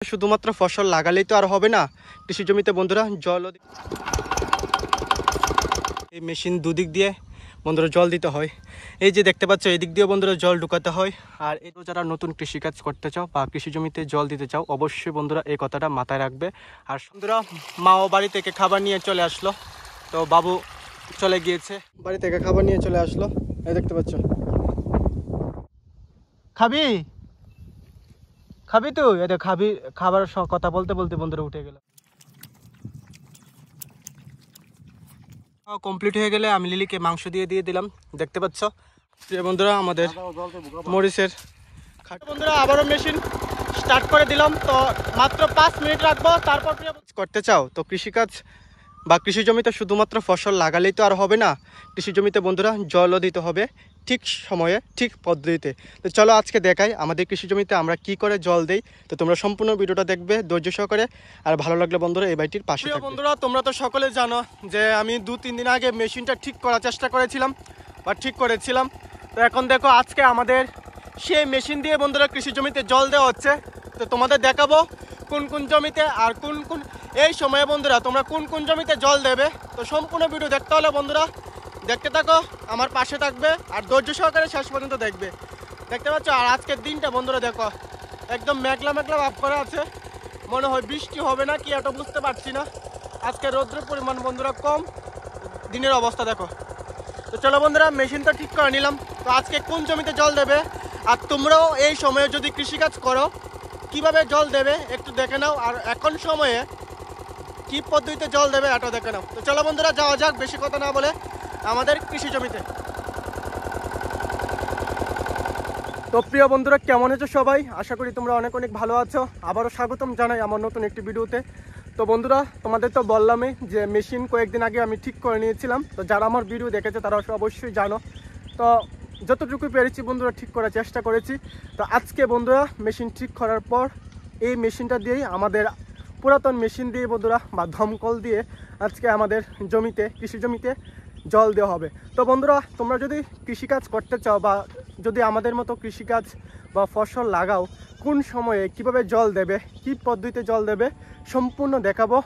শুধুমাত্র ফসল লাগালেই তো আর হবে না, কৃষি জমিতে বন্ধুরা জল এই মেশিন দুদিক দিয়ে বন্ধুরা জল দিতে হয়। এই যে দেখতে পাচ্ছ এদিক দিয়ে বন্ধুরা জল ঢুকাতে হয়। আর এই যারা নতুন কৃষিকাজ করতে চাও বা কৃষি জমিতে জল দিতে চাও অবশ্যই বন্ধুরা এই কথাটা মাথায় রাখবে। আর বন্ধুরা মাও বাড়ি থেকে খাবার নিয়ে চলে আসলো, তো বাবু চলে গিয়েছে, বাড়ি থেকে খাবার নিয়ে চলে আসলো। এই দেখতে পাচ্ছ, খাবি খাবি তুই? এটা খাবি, খাবার কথা বলতে বলতে বন্ধুরা উঠে গেল। কমপ্লিট হয়ে গেলে আমি লিলিকে মাংস দিয়ে দিলাম। দেখতে পাচ্ছ প্রিয় বন্ধুরা আমাদের মরিচের বন্ধুরা আবারও মেশিন স্টার্ট করে দিলাম। তো মাত্র 5 মিনিট রাখবো, তারপর করতে চাও তো কৃষিকাজ বা কৃষি জমিতে শুধুমাত্র ফসল লাগালেই তো আর হবে না, কৃষি জমিতে বন্ধুরা জলও দিতে হবে ঠিক সময়ে ঠিক পদ্ধতিতে। তো চলো আজকে দেখাই আমাদের কৃষি জমিতে আমরা কি করে জল দেই। তো তোমরা সম্পূর্ণ ভিডিওটা দেখবে ধৈর্য সহকারে, আর ভালো লাগলে বন্ধুরা এই ভাইটির পাশে থাকবে। বন্ধুরা তোমরা তো সকলে জানো যে আমি 2-3 দিন আগে মেশিনটা ঠিক করার চেষ্টা করেছিলাম বা ঠিক করেছিলাম। তো এখন দেখো আজকে আমাদের সেই মেশিন দিয়ে বন্ধুরা কৃষি জমিতে জল দেওয়া হচ্ছে। তো তোমাদের দেখাবো কোন কোন জমিতে আর কোন কোন এই সময়ে বন্ধুরা তোমরা কোন কোন জমিতে জল দেবে। তো সম্পূর্ণ ভিডিও দেখতে হলে বন্ধুরা দেখতে থাকো, আমার পাশে থাকবে আর ধৈর্য সহকারে শেষ পর্যন্ত দেখবে। দেখতে পাচ্ছ আর আজকের দিনটা বন্ধুরা দেখো একদম মেঘলা মেঘলা ভাব করা আছে, মনে হয় বৃষ্টি হবে না কি এটা বুঝতে পারছি না। আজকে রৌদ্রের পরিমাণ বন্ধুরা কম, দিনের অবস্থা দেখো। তো চলো বন্ধুরা মেশিনটা ঠিক করে নিলাম। তো আজকে কোন জমিতে জল দেবে আর তোমরাও এই সময়ে যদি কৃষিকাজ করো কিভাবে জল দেবে একটু দেখে নাও, আর এখন সময়ে কি পদ্ধতিতে জল দেবে এটা দেখে নাও। তো চলো বন্ধুরা যাওয়া যাক বেশি কথা না বলে আমাদের কৃষি জমিতে। তো প্রিয় বন্ধুরা কেমন আছো সবাই, আশা করি তোমরা অনেক অনেক ভালো আছো। আবারও স্বাগতম জানাই আমার নতুন একটি ভিডিওতে। তো বন্ধুরা তোমাদের তো বললামই যে মেশিন কয়েকদিন আগে আমি ঠিক করে নিয়েছিলাম। তো যারা আমার ভিডিও দেখেছে তারা অবশ্যই জানো। তো যতটুকু পেরেছি বন্ধুরা ঠিক করার চেষ্টা করেছি। তো আজকে বন্ধুরা মেশিন ঠিক করার পর এই মেশিনটা দিয়েই আমাদের পুরাতন মেশিন দিয়ে বন্ধুরা বা দমকল দিয়ে আজকে আমাদের জমিতে কৃষি জমিতে জল দেওয়া হবে। তো বন্ধুরা তোমরা যদি কৃষিকাজ করতে চাও বা যদি আমাদের মতো কৃষিকাজ বা ফসল লাগাও কোন সময়ে কিভাবে জল দেবে কি পদ্ধতিতে জল দেবে সম্পূর্ণ দেখাবো।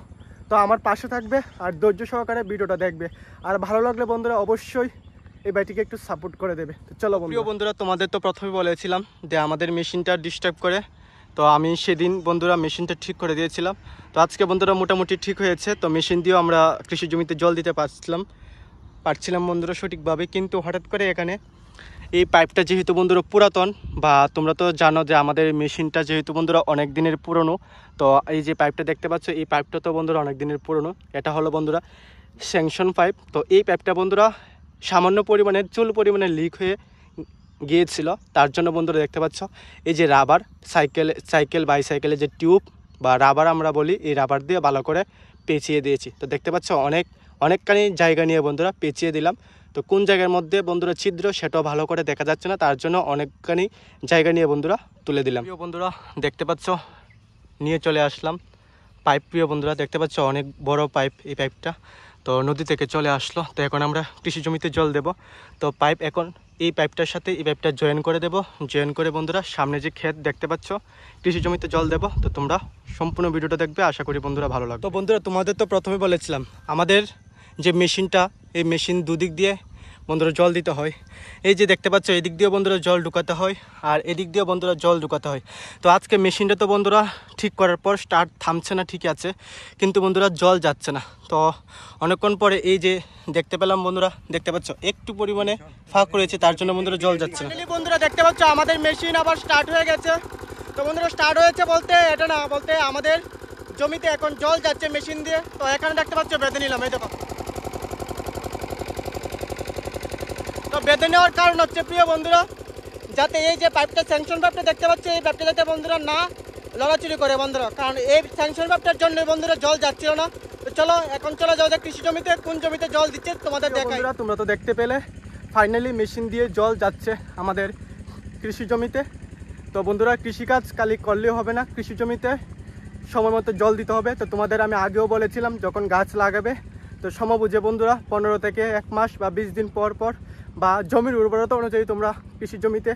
তো আমার পাশে থাকবে আর ধৈর্য সহকারে ভিডিওটা দেখবে, আর ভালো লাগলে বন্ধুরা অবশ্যই এই ভাইটিকে একটু সাপোর্ট করে দেবে। তো চলো বন্ধুরা তোমাদের তো প্রথমে বলেছিলাম যে আমাদের মেশিনটা ডিস্টার্ব করে, তো আমি সেদিন বন্ধুরা মেশিনটা ঠিক করে দিয়েছিলাম। তো আজকে বন্ধুরা মোটামুটি ঠিক হয়েছে। তো মেশিন দিয়েও আমরা কৃষি জমিতে জল দিতে পারছিলাম বন্ধুরা সঠিকভাবে। কিন্তু হঠাৎ করে এখানে এই পাইপটা যেহেতু বন্ধুরা পুরাতন, বা তোমরা তো জানো যে আমাদের মেশিনটা যেহেতু বন্ধুরা অনেক দিনের পুরনো, তো এই যে পাইপটা দেখতে পাচ্ছ এই পাইপটা তো বন্ধুরা অনেক দিনের পুরনো। এটা হলো বন্ধুরা স্যাংশন পাইপ। তো এই পাইপটা বন্ধুরা সামান্য পরিমাণে চুল পরিমাণে লিক হয়ে গিয়েছিল, তার জন্য বন্ধুরা দেখতে পাচ্ছ এই যে রাবার সাইকেল বাইসাইকেলের যে টিউব বা রাবার আমরা বলি, এই রাবার দিয়ে ভালো করে পেঁচিয়ে দিয়েছি। তো দেখতে পাচ্ছ অনেকখানি জায়গা নিয়ে বন্ধুরা পেঁচিয়ে দিলাম। তো কোন জায়গার মধ্যে বন্ধুরা ছিদ্র সেটাও ভালো করে দেখা যাচ্ছে না, তার জন্য অনেকখানি জায়গা নিয়ে বন্ধুরা তুলে দিলাম। প্রিয় বন্ধুরা দেখতে পাচ্ছ নিয়ে চলে আসলাম পাইপ। প্রিয় বন্ধুরা দেখতে পাচ্ছ অনেক বড় পাইপ, এই পাইপটা তো নদী থেকে চলে আসলো। তো এখন আমরা কৃষি জমিতে জল দেব। তো পাইপ এখন এই পাইপটার সাথে এই পাইপটা জয়েন করে দেব, জয়েন করে বন্ধুরা সামনে যে ক্ষেত দেখতে পাচ্ছ কৃষি জমিতে জল দেব। তো তোমরা সম্পূর্ণ ভিডিওটা দেখবে, আশা করি বন্ধুরা ভালো লাগবে। তো বন্ধুরা তোমাদের তো প্রথমে বলেছিলাম আমাদের যে মেশিনটা এই মেশিন দুদিক দিয়ে বন্ধুরা জল দিতে হয়। এই যে দেখতে পাচ্ছ এদিক দিয়েও বন্ধুরা জল ঢুকাতে হয় আর এদিক দিয়েও বন্ধুরা জল ঢুকাতে হয়। তো আজকে মেশিনটা তো বন্ধুরা ঠিক করার পর স্টার্ট থামছে না, ঠিক আছে, কিন্তু বন্ধুরা জল যাচ্ছে না। তো অনেকক্ষণ পরে এই যে দেখতে পেলাম বন্ধুরা, দেখতে পাচ্ছ একটু পরিমাণে ফাঁক রয়েছে, তার জন্য বন্ধুরা জল যাচ্ছে না। বন্ধুরা দেখতে পাচ্ছ আমাদের মেশিন আবার স্টার্ট হয়ে গেছে। তো বন্ধুরা স্টার্ট হয়েছে বলতে এটা না, বলতে আমাদের জমিতে এখন জল যাচ্ছে মেশিন দিয়ে। তো এখানে দেখতে পাচ্ছ বেঁধে নিলাম, এই দেখো। তো বেঁধে নেওয়ার কারণ হচ্ছে প্রিয় বন্ধুরা যাতে এই যে পাইপটা স্যাংশন পাইপটা দেখতে পাচ্ছি এই পাইপটা যাতে বন্ধুরা না লড়াচুরি করে বন্ধুরা, কারণ এই স্যাংশন পাইপটার জন্য বন্ধুরা জল যাচ্ছিল না। তো চলো এখন চলে যাও যে কৃষি জমিতে কোন জমিতে জল দিচ্ছে তোমাদের দেখাই। তোমরা তো দেখতে পেলে ফাইনালি মেশিন দিয়ে জল যাচ্ছে আমাদের কৃষি জমিতে। তো বন্ধুরা কৃষিকাজ খালি করলেও হবে না, কৃষি জমিতে সময় মতো জল দিতে হবে। তো তোমাদের আমি আগেও বলেছিলাম যখন গাছ লাগাবে তো সময় বুঝে বন্ধুরা 15 থেকে 1 মাস বা 20 দিন পর পর বা জমির উর্বরতা অনুযায়ী তোমরা কৃষি জমিতে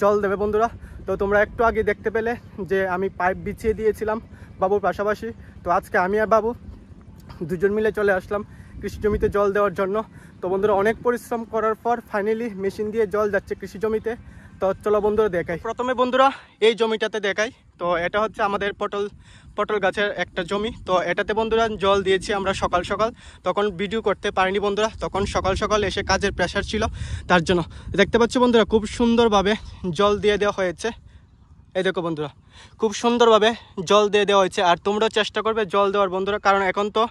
জল দেবে বন্ধুরা। তো তোমরা একটু আগে দেখতে পেলে যে আমি পাইপ বিছিয়ে দিয়েছিলাম বাবুর পাশাপাশি। তো আজকে আমি আর বাবু দুজন মিলে চলে আসলাম কৃষি জমিতে জল দেওয়ার জন্য। তো বন্ধুরা অনেক পরিশ্রম করার পর ফাইনালি মেশিন দিয়ে জল যাচ্ছে কৃষি জমিতে। তো চলো বন্ধুরা দেখাই। প্রথমে বন্ধুরা এই জমিটাতে দেখাই। তো এটা হচ্ছে আমাদের পটল গাছের একটা জমি। তো এটাতে বন্ধুরা জল দিয়েছি আমরা সকাল সকাল, তখন ভিডিও করতে পারিনি বন্ধুরা, তখন সকাল সকাল এসে কাজের প্রেশার ছিল, তার জন্য। দেখতে পাচ্ছ বন্ধুরা খুব সুন্দরভাবে জল দিয়ে দেওয়া হয়েছে। এই দেখো বন্ধুরা খুব সুন্দরভাবে জল দিয়ে দেওয়া হয়েছে। আর তোমরাও চেষ্টা করবে জল দেওয়ার বন্ধুরা, কারণ এখন তো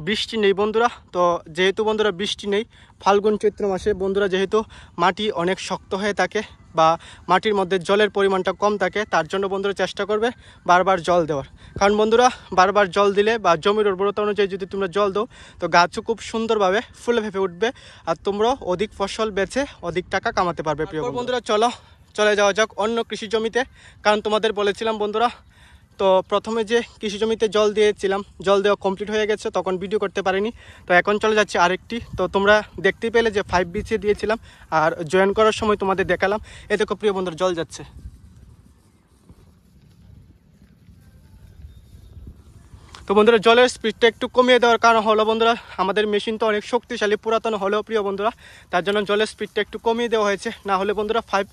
বৃষ্টি নেই বন্ধুরা। তো যেহেতু বন্ধুরা বৃষ্টি নেই, ফাল্গুন চৈত্র মাসে বন্ধুরা যেহেতু মাটি অনেক শক্ত হয়ে থাকে বা মাটির মধ্যে জলের পরিমাণটা কম থাকে, তার জন্য বন্ধুরা চেষ্টা করবে বারবার জল দেওয়ার। কারণ বন্ধুরা বারবার জল দিলে বা জমির উর্বরতা অনুযায়ী যদি তোমরা জল দাও, তো গাছও খুব সুন্দরভাবে ফুলে ফেঁপে উঠবে আর তোমরাও অধিক ফসল বেচে অধিক টাকা কামাতে পারবে। প্রিয় বন্ধুরা চলে যাওয়া যাক অন্য কৃষি জমিতে। কারণ তোমাদের বলেছিলাম বন্ধুরা, তো প্রথমে যে কৃষি জমিতে জল দিয়েছিলাম, জল দেওয়া কমপ্লিট হয়ে গেছে, তখন ভিডিও করতে পারিনি। তো এখন চলে যাচ্ছে আরেকটি। তো তোমরা দেখতেই পেলে যে 5 বিছিয়ে দিয়েছিলাম আর জয়েন করার সময় তোমাদের দেখালাম। এ দেখো প্রিয় বন্ধুরা জল যাচ্ছে। তো বন্ধুরা জলের স্পিডটা একটু কমিয়ে দেওয়ার কারণ হলো বন্ধুরা, আমাদের মেশিন তো অনেক শক্তিশালী পুরাতন হলেও প্রিয় বন্ধুরা, তার জন্য জলের স্পিডটা একটু কমিয়ে দেওয়া হয়েছে, না হলে বন্ধুরা 5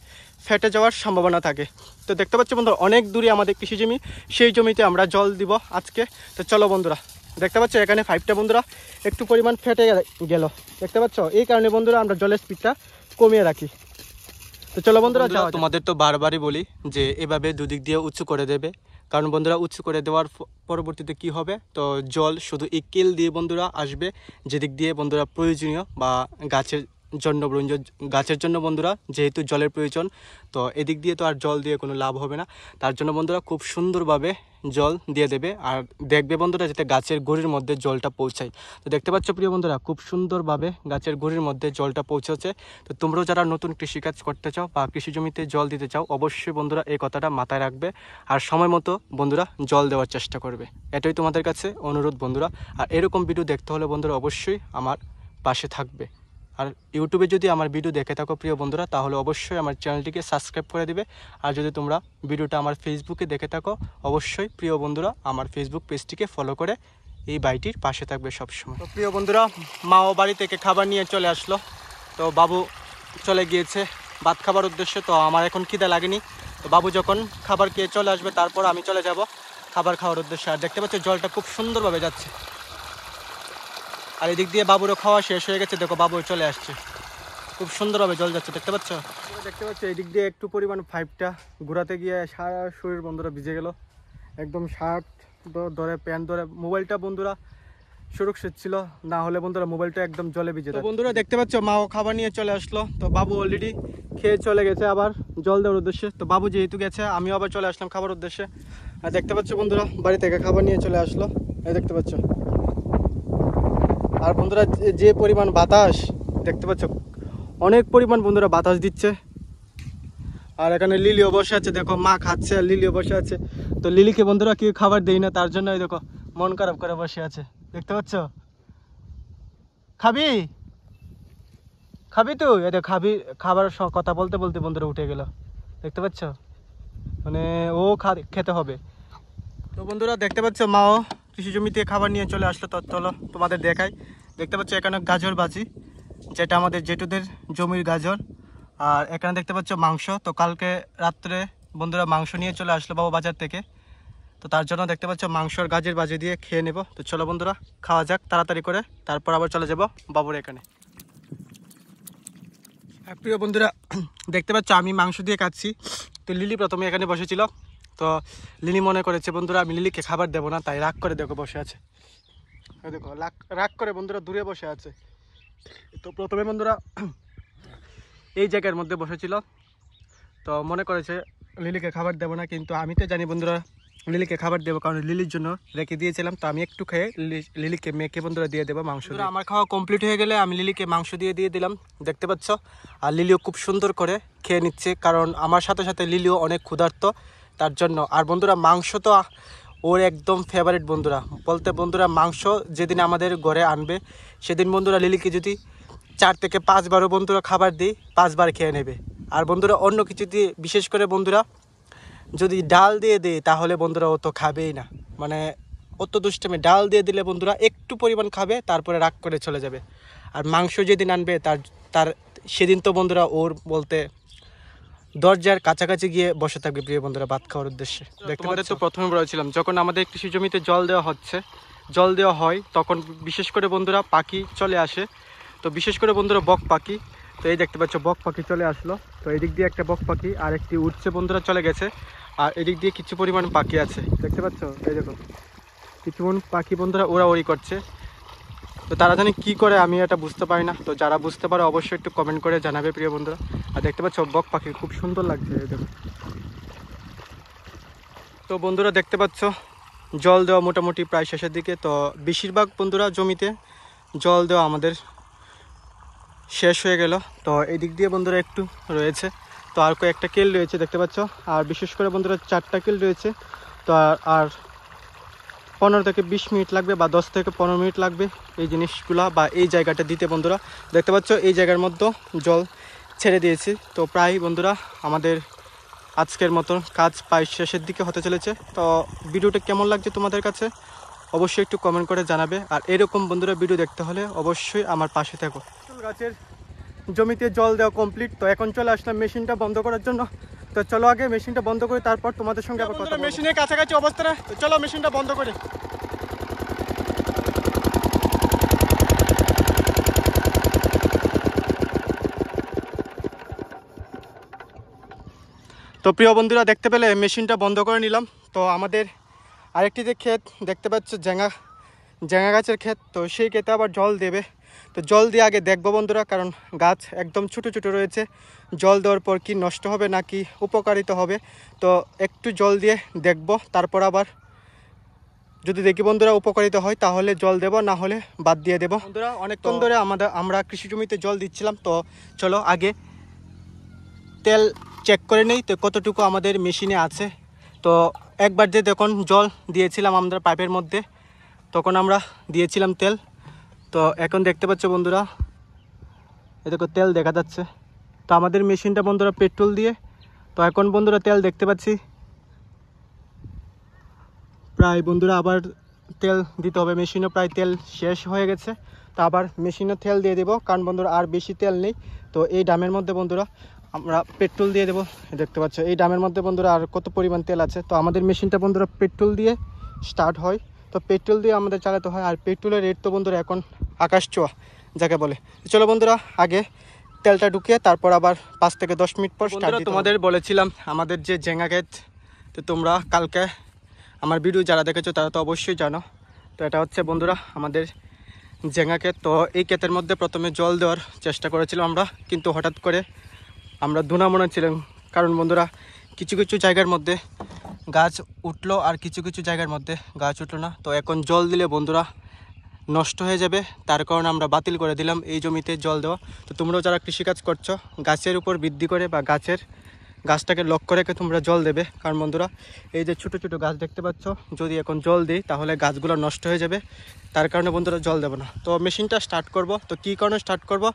ফেটে যাওয়ার সম্ভাবনা থাকে। তো দেখতে পাচ্ছি বন্ধুরা অনেক দূরে আমাদের কৃষি জমি, সেই জমিতে আমরা জল দিব আজকে। তো চলো বন্ধুরা, দেখতে পাচ্ছ এখানে 5টা বন্ধুরা একটু পরিমাণ ফেটে গেল, দেখতে পাচ্ছ। এই কারণে বন্ধুরা আমরা জলের স্পিডটা কমিয়ে রাখি। তো চলো বন্ধুরা, তোমাদের তো বারবারই বলি যে এভাবে দুদিক দিয়ে উঁচু করে দেবে, কারণ বন্ধুরা উঁচু করে দেওয়ার পরবর্তীতে কি হবে, তো জল শুধু এই কেল দিয়ে বন্ধুরা আসবে, যেদিক দিয়ে বন্ধুরা প্রয়োজনীয় বা গাছের জন্য বন্ধুরা যেহেতু জলের প্রয়োজন, তো এদিক দিয়ে তো আর জল দিয়ে কোনো লাভ হবে না। তার জন্য বন্ধুরা খুব সুন্দরভাবে জল দিয়ে দেবে আর দেখবে বন্ধুরা যাতে গাছের গুঁড়ির মধ্যে জলটা পৌঁছায়। তো দেখতে পাচ্ছ প্রিয় বন্ধুরা খুব সুন্দরভাবে গাছের গুঁড়ির মধ্যে জলটা পৌঁছেছে। তো তোমরাও যারা নতুন কৃষিকাজ করতে চাও বা কৃষি জমিতে জল দিতে চাও, অবশ্যই বন্ধুরা এই কথাটা মাথায় রাখবে আর সময় মতো বন্ধুরা জল দেওয়ার চেষ্টা করবে। এটাই তোমাদের কাছে অনুরোধ বন্ধুরা। আর এরকম ভিডিও দেখতে হলে বন্ধুরা অবশ্যই আমার পাশে থাকবে। আর ইউটিউবে যদি আমার ভিডিও দেখে থাকো প্রিয় বন্ধুরা, তাহলে অবশ্যই আমার চ্যানেলটিকে সাবস্ক্রাইব করে দিবে। আর যদি তোমরা ভিডিওটা আমার ফেসবুকে দেখে থাকো, অবশ্যই প্রিয় বন্ধুরা আমার ফেসবুক পেজটিকে ফলো করে এই বাইটির পাশে থাকবে সবসময়। তো প্রিয় বন্ধুরা মাও বাড়ি থেকে খাবার নিয়ে চলে আসলো। তো বাবু চলে গিয়েছে ভাত খাবার উদ্দেশ্যে। তো আমার এখন খিদে লাগেনি। তো বাবু যখন খাবার খেয়ে চলে আসবে, তারপর আমি চলে যাব খাবার খাওয়ার উদ্দেশ্যে। আর দেখতে পাচ্ছি জলটা খুব সুন্দরভাবে যাচ্ছে। আর এদিক দিয়ে বাবুরও খাওয়া শেষ হয়ে গেছে, দেখো বাবু চলে আসছে, খুব সুন্দরভাবে জল যাচ্ছে। দেখতে পাচ্ছ এদিক দিয়ে একটু পরিমাণ 5টা ঘোরাতে গিয়ে সারা শরীর বন্ধুরা ভিজে গেল, একদম শার্ট ধরে প্যান্ট ধরে। মোবাইলটা বন্ধুরা সুরক্ষিত ছিল, না হলে বন্ধুরা মোবাইলটা একদম জলে ভিজে। তো বন্ধুরা দেখতে পাচ্ছ মাও খাবার নিয়ে চলে আসলো। তো বাবু অলরেডি খেয়ে চলে গেছে আবার জল দেওয়ার উদ্দেশ্যে। তো বাবু যেহেতু গেছে, আমিও আবার চলে আসলাম খাবার উদ্দেশ্যে। আর দেখতে পাচ্ছ বন্ধুরা বাড়ি থেকে খাবার নিয়ে চলে আসলো, এই দেখতে পাচ্ছ। আর বন্ধুরা যে পরিমাণ বাতাস দেখতে পাচ্ছ, অনেক পরিমাণ বন্ধুরা বাতাস দিচ্ছে। আর এখানে লিলিও বসে আছে, দেখো মা খাচ্ছে আর লিলিও বসে আছে। তো লিলিকে বন্ধুরা কেউ খাবার দেই না, তার জন্য দেখো মন খারাপ করে বসে আছে, দেখতে পাচ্ছ। খাবি তুই? এটা খাবার কথা বলতে বলতে বন্ধুরা উঠে গেল, দেখতে পাচ্ছ। মানে ও খেতে হবে। তো বন্ধুরা দেখতে পাচ্ছ মাও কৃষি জমিতে খাবার নিয়ে চলে আসলো। তো চলো তোমাদের দেখাই। দেখতে পাচ্ছ এখানে গাজর ভাজি, যেটা আমাদের জেঠুদের জমির গাজর। আর এখানে দেখতে পাচ্ছ মাংস। তো কালকে রাত্রে বন্ধুরা মাংস নিয়ে চলে আসলো বাবু বাজার থেকে। তো তার জন্য দেখতে পাচ্ছ মাংস আর গাজর ভাজি দিয়ে খেয়ে নেব। তো চলো বন্ধুরা খাওয়া যাক তাড়াতাড়ি করে, তারপর আবার চলে যাব বাবুর এখানে। প্রিয় বন্ধুরা দেখতে পাচ্ছ আমি মাংস দিয়ে খাচ্ছি। তো লিলি প্রথমে এখানে বসেছিল। তো লিলি মনে করেছে বন্ধুরা আমি লিলিকে খাবার দেবো না, তাই রাগ করে দেখো বসে আছে। দেখো রাগ করে বন্ধুরা দূরে বসে আছে। তো প্রথমে বন্ধুরা এই জায়গার মধ্যে বসেছিল, তো মনে করেছে লিলিকে খাবার দেবো না, কিন্তু আমি তো জানি বন্ধুরা লিলিকে খাবার দেবো, কারণ লিলির জন্য রেখে দিয়েছিলাম। তো আমি একটু খেয়ে লিলিকে মেখে বন্ধুরা দিয়ে দেবো মাংস। আমার খাওয়া কমপ্লিট হয়ে গেলে আমি লিলিকে মাংস দিয়ে দিলাম, দেখতে পাচ্ছ। আর লিলিও খুব সুন্দর করে খেয়ে নিচ্ছে, কারণ আমার সাথে সাথে লিলিও অনেক ক্ষুধার্ত, তার জন্য। আর বন্ধুরা মাংস তো ওর একদম ফেভারিট বন্ধুরা, বলতে বন্ধুরা মাংস যেদিন আমাদের ঘরে আনবে, সেদিন বন্ধুরা লিলিকে যদি 4 থেকে 5 বারও বন্ধুরা খাবার দিই, 5 বার খেয়ে নেবে। আর বন্ধুরা অন্য কিছু দিয়ে, বিশেষ করে বন্ধুরা যদি ডাল দিয়ে দিই তাহলে বন্ধুরা ও তো খাবেই না, মানে অত দুষ্টামি। ডাল দিয়ে দিলে বন্ধুরা একটু পরিমাণ খাবে, তারপরে রাগ করে চলে যাবে। আর মাংস যেদিন আনবে তার সেদিন তো বন্ধুরা ওর বলতে দরজার কাছাকাছি গিয়ে বসে থাকবে প্রিয় বন্ধুরা ভাত খাওয়ার উদ্দেশ্যে। তোমাদের তো প্রথমে বলেছিলাম, যখন আমাদের কৃষি জমিতে জল দেওয়া হয় তখন বিশেষ করে বন্ধুরা পাখি চলে আসে। তো বিশেষ করে বন্ধুরা বক পাখি, তো এই দেখতে পাচ্ছ বক পাখি চলে আসলো। তো এদিক দিয়ে একটা বক পাখি আর একটি উঠছে বন্ধুরা, চলে গেছে। আর এদিক দিয়ে কিছু পরিমাণ পাখি আছে, দেখতে পাচ্ছ, এই দেখো কিছু পাখি বন্ধুরা ওড়াউড়ি করছে। তো তারা জানি কী করে, আমি এটা বুঝতে পারি না। তো যারা বুঝতে পারে অবশ্যই একটু কমেন্ট করে জানাবে প্রিয় বন্ধুরা। আর দেখতে পাচ্ছ বক পাখি খুব সুন্দর লাগছে, এই দেখো। তো বন্ধুরা দেখতে পাচ্ছ জল দেওয়া মোটামুটি প্রায় শেষের দিকে। তো বেশিরভাগ বন্ধুরা জমিতে জল দেওয়া আমাদের শেষ হয়ে গেল। তো এই দিক দিয়ে বন্ধুরা একটু রয়েছে, তো আর কয়েকটা কেল রয়েছে দেখতে পাচ্ছ। আর বিশেষ করে বন্ধুরা 4টা কেল রয়েছে। তো আর 15 থেকে 20 মিনিট লাগবে বা 10 থেকে 15 মিনিট লাগবে এই জিনিসগুলা বা এই জায়গাটা দিতে বন্ধুরা। দেখতে পাচ্ছ এই জায়গার মধ্যে জল ছেড়ে দিয়েছি। তো প্রায় বন্ধুরা আমাদের আজকের মতো কাজ প্রায় শেষের দিকে হতে চলেছে। তো ভিডিওটা কেমন লাগছে তোমাদের কাছে অবশ্যই একটু কমেন্ট করে জানাবে। আর এরকম বন্ধুরা ভিডিও দেখতে হলে অবশ্যই আমার পাশে থাকো। ফুল গাছের জমিতে জল দেওয়া কমপ্লিট। তো এখন চলে আসলাম মেশিনটা বন্ধ করার জন্য। তো চলো আগে মেশিনটা বন্ধ করে তারপর তোমাদের সঙ্গে আবার কথা বলবো। মেশিনের কাছাকাছি অবস্থায়, তো চলো মেশিনটা বন্ধ করি। তো প্রিয় বন্ধুরা দেখতে পেলে মেশিনটা বন্ধ করে নিলাম। তো আমাদের আরেকটি যে ক্ষেত দেখতে পাচ্ছ জেঙা গাছের ক্ষেত, তো সেই ক্ষেতে আবার জল দেবে। তো জল দিয়ে আগে দেখবো বন্ধুরা, কারণ গাছ একদম ছোটো ছোটো রয়েছে। জল দেওয়ার পর কি নষ্ট হবে নাকি উপকারিত হবে, তো একটু জল দিয়ে দেখব। তারপর আবার যদি দেখি বন্ধুরা উপকারিত হয় তাহলে জল দেব, না হলে বাদ দিয়ে দেবো। বন্ধুরা অনেকক্ষণ ধরে আমরা কৃষি জমিতে জল দিচ্ছিলাম। তো চলো আগে তেল চেক করে নেই তো কতটুকু আমাদের মেশিনে আছে। তো একবার যে যখন জল দিয়েছিলাম আমরা পাইপের মধ্যে, তখন আমরা দিয়েছিলাম তেল। তো এখন দেখতে পাচ্ছ বন্ধুরা, এ দেখো তেল দেখা যাচ্ছে। তো আমাদের মেশিনটা বন্ধুরা পেট্রোল দিয়ে, তো এখন বন্ধুরা তেল দেখতে পাচ্ছি প্রায় বন্ধুরা আবার তেল দিতে হবে। মেশিনও প্রায় তেল শেষ হয়ে গেছে, তো আবার মেশিনও তেল দিয়ে দেবো, কারণ বন্ধুরা আর বেশি তেল নেই। তো এই ডামের মধ্যে বন্ধুরা আমরা পেট্রোল দিয়ে দেবো। দেখতে পাচ্ছ এই ডামের মধ্যে বন্ধুরা আর কত পরিমাণ তেল আছে। তো আমাদের মেশিনটা বন্ধুরা পেট্রোল দিয়ে স্টার্ট হয়, তো পেট্রোল দিয়ে আমাদের চালাতে হয়। আর পেট্রোলের রেট তো বন্ধুরা এখন আকাশ ছোঁয়া যাকে বলে। চলো বন্ধুরা আগে তেলটা ঢুকিয়ে তারপর আবার 5 থেকে 10 মিনিট পর স্টার্ট। তোমাদের বলেছিলাম আমাদের যে জেঙ্গা ক্ষেত, তো তোমরা কালকে আমার ভিডিও যারা দেখেছো তারা তো অবশ্যই জানো। তো এটা হচ্ছে বন্ধুরা আমাদের জেঙ্গা ক্ষেত। তো এই ক্ষেতের মধ্যে প্রথমে জল দেওয়ার চেষ্টা করেছিলাম আমরা, কিন্তু হঠাৎ করে আমরা ধুনা মনে ছিলাম, কারণ বন্ধুরা কিছু কিছু জায়গার মধ্যে গাছ উঠলো আর কিছু কিছু জায়গার মধ্যে গাছ উঠলো না। তো এখন জল দিলে বন্ধুরা নষ্ট হয়ে যাবে, তার কারণে আমরা বাতিল করে দিলাম এই জমিতে জল দেওয়া। তো তোমরাও যারা কৃষিকাজ করছো গাছের উপর ভিত্তি করে বা গাছটাকে লক্ষ্য রেখে তোমরা জল দেবে, কারণ বন্ধুরা এই যে ছোটো ছোটো গাছ দেখতে পাচ্ছ, যদি এখন জল দিই তাহলে গাছগুলো নষ্ট হয়ে যাবে, তার কারণে বন্ধুরা জল দেবো না। তো মেশিনটা স্টার্ট করব। তো কী কারণে স্টার্ট করব,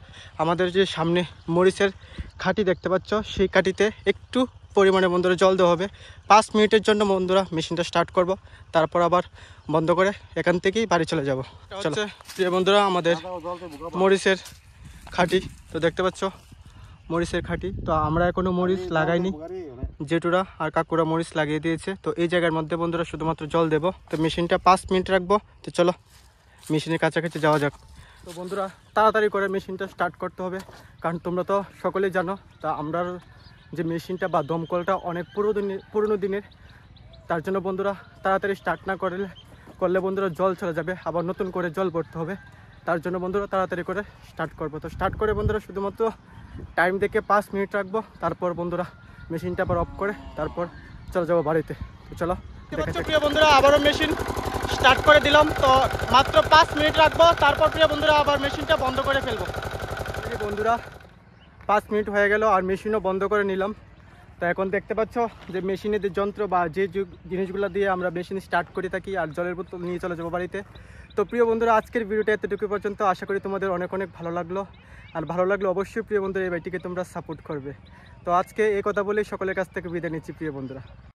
আমাদের যে সামনে মরিচের খাঁটি দেখতে পাচ্ছ, সেই খাঁটিতে একটু পরিমাণে বন্ধুরা জল দেওয়া হবে। 5 মিনিটের জন্য বন্ধুরা মেশিনটা স্টার্ট করব, তারপর আবার বন্ধ করে এখান থেকেই বাড়ি চলে যাব। চলো প্রিয় বন্ধুরা আমাদের মরিচের খাঁটি, তো দেখতে পাচ্ছ মরিচের খাঁটি। তো আমরা এখনো মরিচ লাগাইনি, জেঠুরা আর কাকুরা মরিচ লাগিয়ে দিয়েছে। তো এই জায়গার মধ্যে বন্ধুরা শুধুমাত্র জল দেব। তো মেশিনটা 5 মিনিট রাখবো। তো চলো মেশিনের কাছাকাছি যাওয়া যাক। তো বন্ধুরা তাড়াতাড়ি করে মেশিনটা স্টার্ট করতে হবে, কারণ তোমরা তো সকলেই জানো তা আমরা যে মেশিনটা বা দমকলটা অনেক পুরনো দিনের, তার জন্য বন্ধুরা তাড়াতাড়ি স্টার্ট না করলে বন্ধুরা জল চলে যাবে, আবার নতুন করে জল ভরতে হবে। তার জন্য বন্ধুরা তাড়াতাড়ি করে স্টার্ট করবো। তো স্টার্ট করে বন্ধুরা শুধুমাত্র টাইম দেখে 5 মিনিট রাখবো, তারপর বন্ধুরা মেশিনটা আবার অফ করে তারপর চলে যাবো বাড়িতে। তো চলো প্রিয় বন্ধুরা আবারও মেশিন স্টার্ট করে দিলাম। তো মাত্র 5 মিনিট রাখবো, তারপর প্রিয় বন্ধুরা আবার মেশিনটা বন্ধ করে ফেলবো। বন্ধুরা 5 মিনিট হয়ে গেল আর মেশিনও বন্ধ করে নিলাম। তো এখন দেখতে পাচ্ছ যে মেশিনের যে যন্ত্র বা যে জিনিসগুলো দিয়ে আমরা মেশিন স্টার্ট করে থাকি আর জলের বোতল নিয়ে চলে যাবো বাড়িতে। তো প্রিয় বন্ধুরা আজকের ভিডিওটা এতটুকু পর্যন্ত, আশা করি তোমাদের অনেক অনেক ভালো লাগলো। আর ভালো লাগলে অবশ্যই প্রিয় বন্ধুরা এই ভাইটিকে তোমরা সাপোর্ট করবে। তো আজকে এই কথা বলেই সকলের কাছ থেকে বিদায় নিচ্ছি প্রিয় বন্ধুরা।